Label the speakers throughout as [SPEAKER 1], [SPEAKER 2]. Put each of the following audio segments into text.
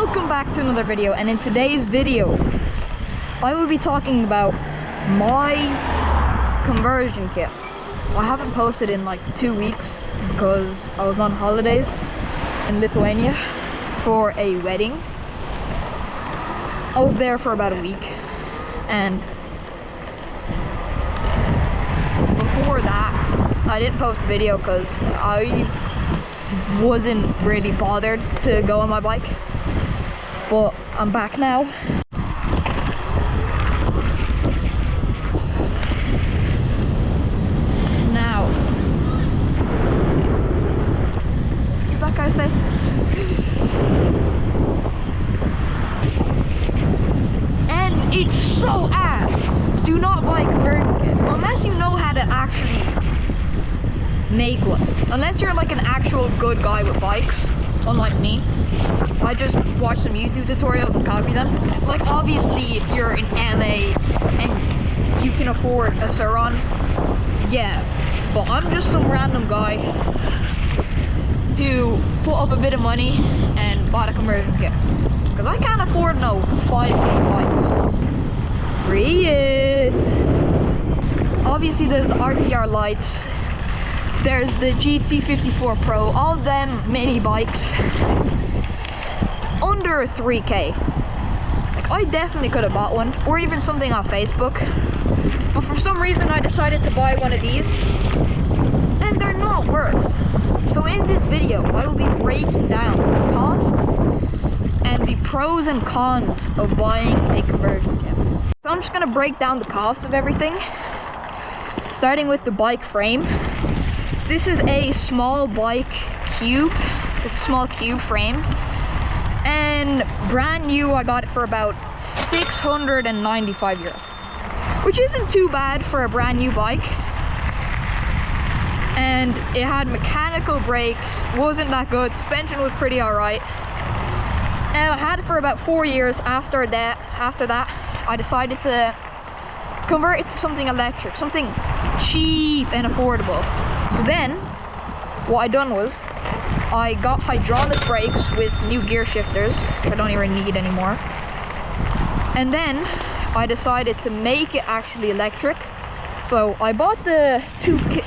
[SPEAKER 1] Welcome back to another video, and in today's video I will be talking about my conversion kit. I haven't posted in like 2 weeks because I was on holidays in Lithuania for a wedding. I was there for about a week, and before that I didn't post a video because I wasn't really bothered to go on my bike, but I'm back now. Now, what did that guy say? And it's so ass. Do not buy a conversion kit unless you know how to actually make one. Unless you're like an actual good guy with bikes, unlike me. I just watch some YouTube tutorials and copy them. Like, obviously if you're in LA and you can afford a Suron, yeah, but I'm just some random guy who put up a bit of money and bought a conversion kit because I can't afford no 5K bikes. Read. Obviously there's the RTR lights. There's the GT54 Pro, all them mini bikes under 3K. Like, I definitely could have bought one, or even something off Facebook, but for some reason I decided to buy one of these, and they're not worth. So in this video, I will be breaking down the cost and the pros and cons of buying a conversion kit. So I'm just gonna break down the cost of everything, starting with the bike frame. This is a small bike cube, a small cube frame, and brand new I got it for about 695 euro, which isn't too bad for a brand new bike. And it had mechanical brakes, wasn't that good, suspension was pretty alright, and I had it for about 4 years. After that I decided to convert it to something electric, something cheap and affordable. So then, what I done was, I got hydraulic brakes with new gear shifters, which I don't even need anymore. And then, I decided to make it actually electric. So I bought the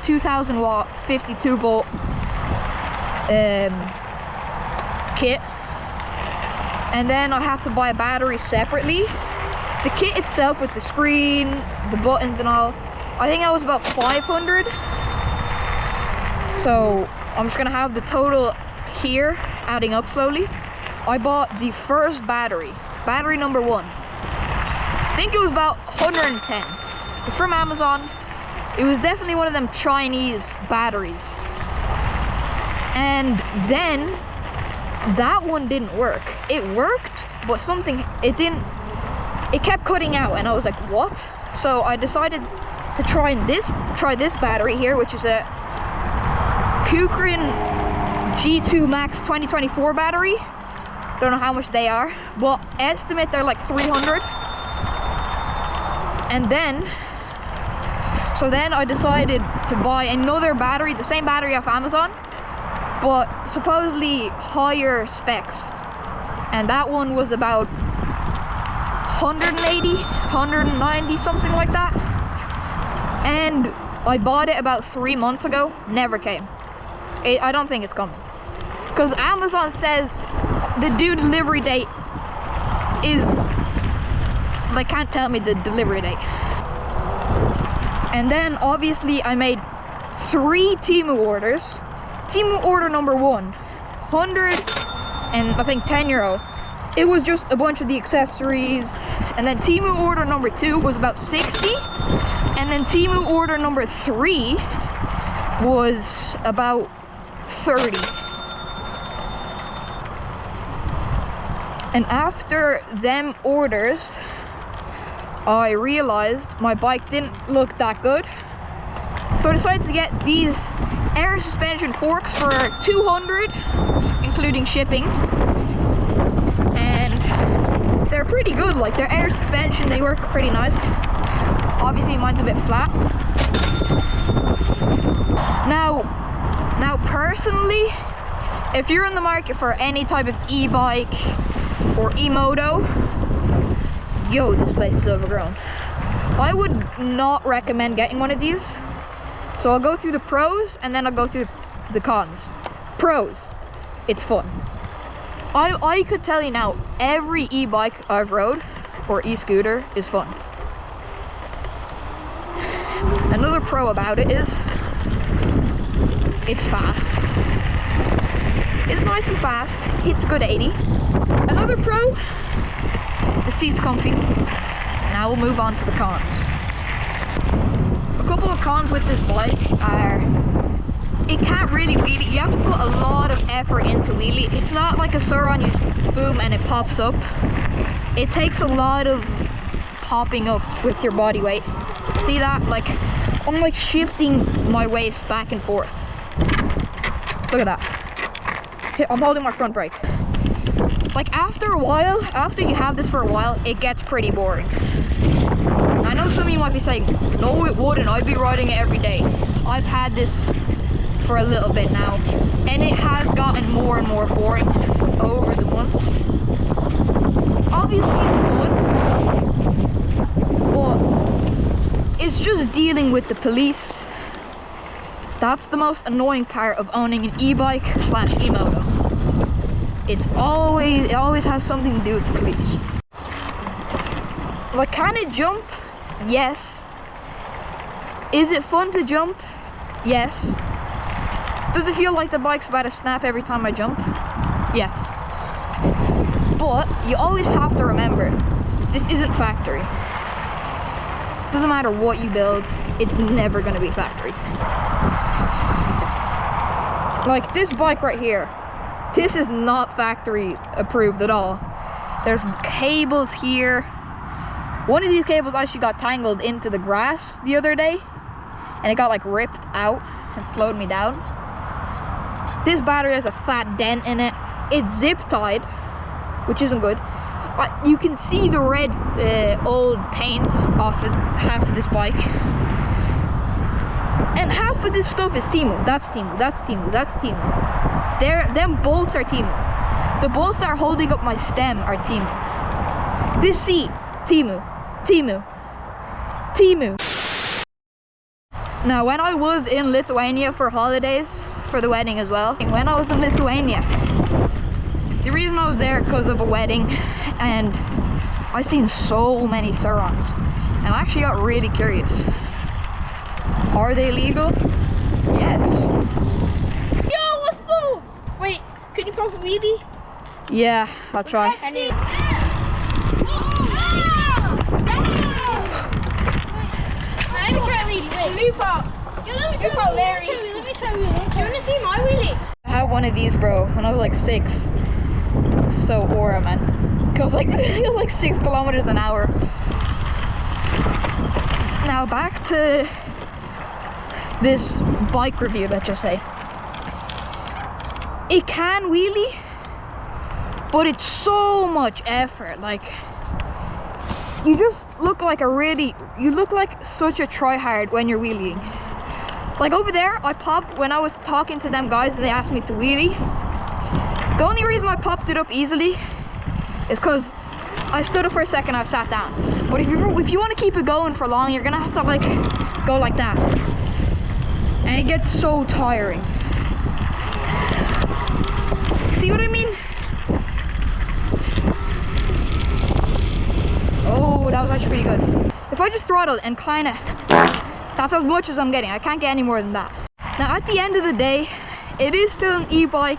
[SPEAKER 1] 2000 watt 52 volt kit. And then I had to buy a battery separately. The kit itself with the screen, the buttons and all, I think that was about 500. So I'm just gonna have the total here, adding up slowly. I bought the first battery number 1. I think it was about 110. It's from Amazon. It was definitely one of them Chinese batteries. And then that one didn't work. It worked, but it kept cutting out, and I was like, what? So I decided to try this battery here, which is a Kukrin G2 Max 2024 battery. Don't know how much they are, but estimate they're like 300. And then I decided to buy another battery, the same battery off Amazon, but supposedly higher specs. And that one was about 180, 190, something like that. And I bought it about 3 months ago, never came. I don't think it's coming, because Amazon says the due delivery date is, they can't tell me the delivery date. And then obviously I made 3 Temu orders. Temu order number 1, 100 and I think 10 euro. It was just a bunch of the accessories. And then Temu order number 2 was about 60. And then Temu order number 3 was about 30. And after them orders, I realized my bike didn't look that good. So I decided to get these air suspension forks for 200, including shipping. And they're pretty good, like they're air suspension, they work pretty nice. Obviously mine's a bit flat. Now personally, if you're in the market for any type of e-bike, or e-moto, yo, this place is overgrown. I would not recommend getting one of these. So I'll go through the pros and then I'll go through the cons. Pros, it's fun. I could tell you now, every e-bike I've rode or e-scooter is fun. Another pro about it is it's fast. It's nice and fast, hits a good 80. Another pro, the seat's comfy. Now we'll move on to the cons. A couple of cons with this bike are it can't really wheelie. You have to put a lot of effort into wheelie. It's not like a Sauron, you boom and it pops up. It takes a lot of popping up with your body weight. See that? Like, I'm like shifting my waist back and forth. Look at that. I'm holding my front brake. Like after a while, after you have this for a while, it gets pretty boring. I know some of you might be saying, no it wouldn't, I'd be riding it every day. I've had this for a little bit now, and it has gotten more and more boring over the months. Obviously it's fun, but it's just dealing with the police. That's the most annoying part of owning an e-bike slash e-moto. It always has something to do with the police. Like, can it jump? Yes. Is it fun to jump? Yes. Does it feel like the bike's about to snap every time I jump? Yes. But you always have to remember, this isn't factory. Doesn't matter what you build, it's never gonna be factory. Like this bike right here, this is not factory approved at all. There's cables here. One of these cables actually got tangled into the grass the other day, and it got like ripped out and slowed me down. This battery has a fat dent in it. It's zip tied, which isn't good. You can see the red old paint off of half of this bike. And half of this stuff is Temu. That's Temu, that's Temu, that's Temu. Them bolts are Temu. The bolts that are holding up my stem are Temu. This seat, Temu, Temu, Temu. Now, when I was in Lithuania for holidays, for the wedding as well, when I was in Lithuania, the reason I was there because of a wedding, and I seen so many Saurons, and I actually got really curious. Are they legal? Yes.
[SPEAKER 2] Yo, what's up? Wait, can you pop a wheelie?
[SPEAKER 1] Yeah, I'll try.
[SPEAKER 2] I need. Let me try a wheelie. Wait. Loop up. Yo, let me try Larry. Let me try a wheelie. Do you want to see my wheelie?
[SPEAKER 1] I had one of these, bro, when I was like 6. So aura, man. It was like 6 kilometers an hour. Now back to this bike review, let's just say. It can wheelie, but it's so much effort. Like, you just look like you look like such a tryhard when you're wheeling. Like over there, I popped when I was talking to them guys and they asked me to wheelie. The only reason I popped it up easily is because I stood up for a second, I sat down. But if you want to keep it going for long, you're gonna have to like go like that. And it gets so tiring. See what I mean? Oh, that was actually pretty good. If I just throttle and kind of, that's as much as I'm getting. I can't get any more than that. Now at the end of the day, it is still an e-bike,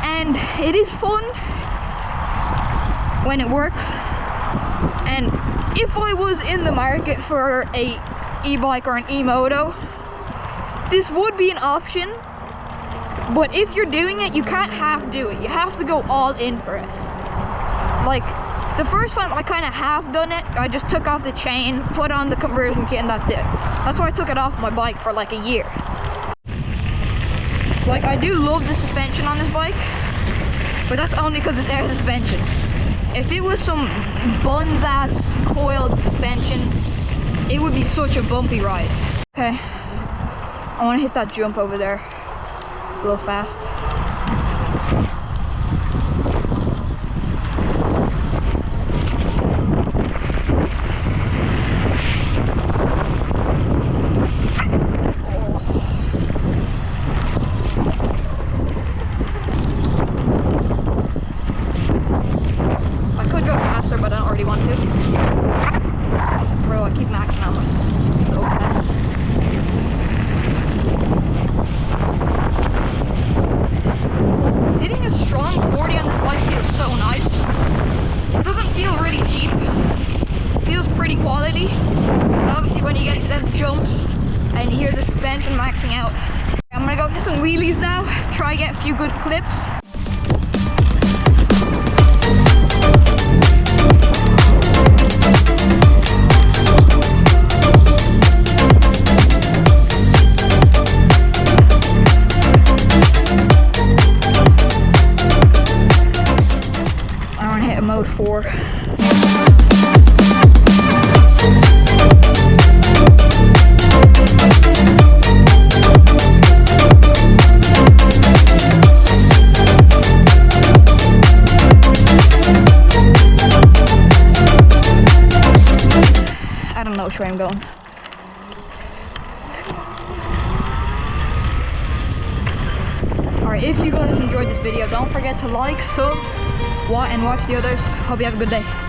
[SPEAKER 1] and it is fun when it works. And if I was in the market for a e-bike or an e-moto, this would be an option. But if you're doing it, you can't half do it. You have to go all in for it. Like, the first time I kind of half done it, I just took off the chain, put on the conversion kit, and that's it. That's why I took it off my bike for like a year. Like, I do love the suspension on this bike, but that's only because it's air suspension. If it was some buns ass coiled suspension, it would be such a bumpy ride. Okay, I want to hit that jump over there a little fast. so nice. It doesn't feel really cheap. It feels pretty quality. But obviously when you get to them jumps and you hear the suspension maxing out. I'm gonna go do some wheelies now, try get a few good clips. I wanna hit a mode 4. I don't know which way I'm going. Alright, if you guys enjoyed this video, don't forget to like, sub, and watch the others. Hope you have a good day.